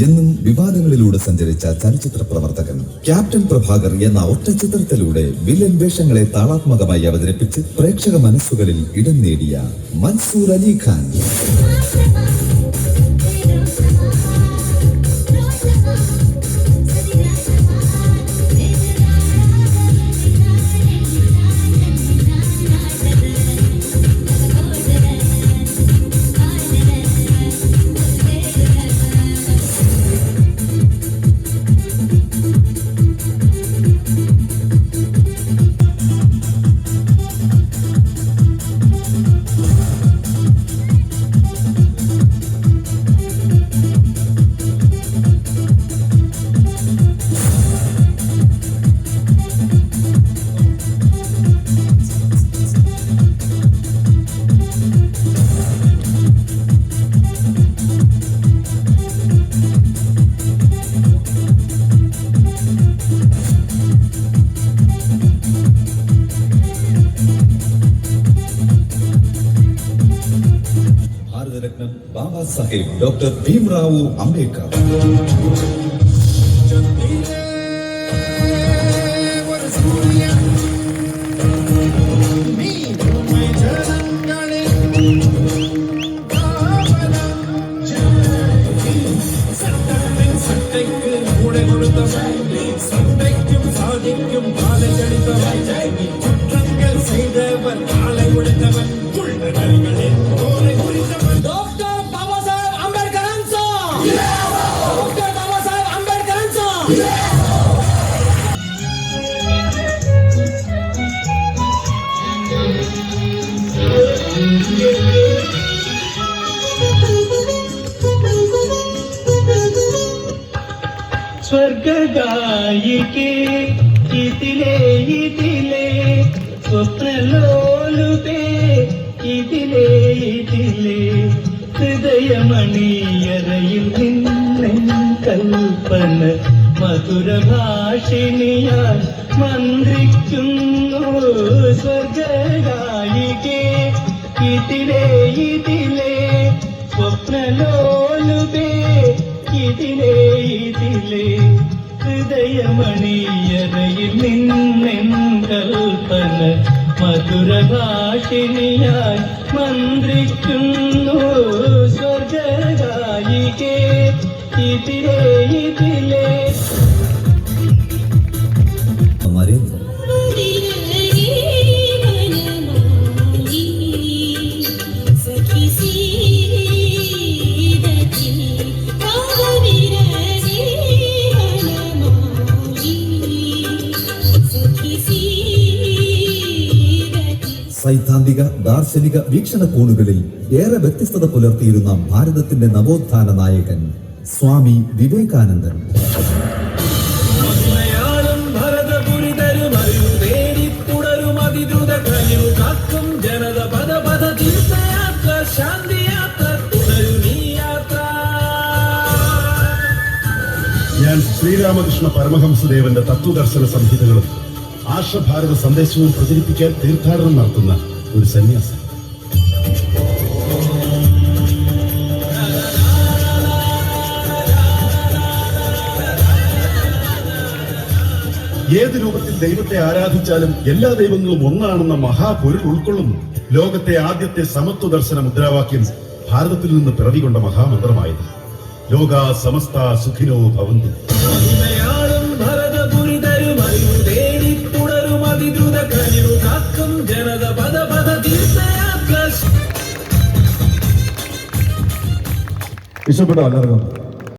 എന്നും വിവാദങ്ങളിലൂടെ സഞ്ചരിച്ച ചലച്ചിത്ര പ്രവർത്തകൻ ക്യാപ്റ്റൻ പ്രഭാകർ എന്ന ഒറ്റ ചിത്രത്തിലൂടെ വില്ലൻ വേഷങ്ങളെ താളാത്മകമായി അവതരിപ്പിച്ച് പ്രേക്ഷക മനസ്സുകളിൽ ഇടം നേടിയ മൻസൂർ അലി ഖാൻ. ഭാരതരത്നം ബാബാ സാഹേബ് ഡോക്ടർ ഭീംറാവു അംബേദ്കർ. സ്വർഗഗായികേ ഇതിലേ ഇതിലേ സ്വപ്നലോലുപേ ഇതിലേ ഇതിലേ ഹൃദയമണിയറയിൽ നിന്നെൻ കൽപ്പന മധുരഭാഷിണിയാൽ മന്ത്രിക്കുന്നു. സ്വർഗഗായികേ ഇതിലേ ഇതിലേ സ്വപ്നലോലുപേ ഇതിലേ ഇതിലേ ഹൃദയമണിയറയിൽ നിന്നെൻ കൽപ്പന മധുരഭാഷിണിയായി മന്ത്രിക്കുന്നു. സ്വർഗഗായികേ ഇതിലേ ഇതിലേ. സൈദ്ധാന്തിക ദാർശനിക വീക്ഷണകോണുകളിൽ ഏറെ വ്യത്യസ്തത പുലർത്തിയിരുന്ന ഭാരതത്തിന്റെ നവോത്ഥാന നായകൻ സ്വാമി വിവേകാനന്ദൻ. ഞാൻ ശ്രീരാമകൃഷ്ണ പരമഹംസദേവന്റെ തത്വദർശന സംഹിതകളും ആർഷഭാരത സന്ദേശവും പ്രചരിപ്പിക്കാൻ തീർത്ഥാടനം നടത്തുന്ന ഒരു സന്യാസി. ഏത് രൂപത്തിൽ ദൈവത്തെ ആരാധിച്ചാലും എല്ലാ ദൈവങ്ങളും ഒന്നാണെന്ന മഹാപൊരുൾ ഉൾക്കൊള്ളുന്നു. ലോകത്തെ ആദ്യത്തെ സമത്വ ദർശന മുദ്രാവാക്യം ഭാരതത്തിൽ നിന്ന് പിറവികൊണ്ട മഹാമന്ത്രമായത് ലോകാ സമസ്ത സുഖിനോ ഭവന്തു. ഇഷ്ടപ്പെട്ടോ എല്ലാവർക്കും?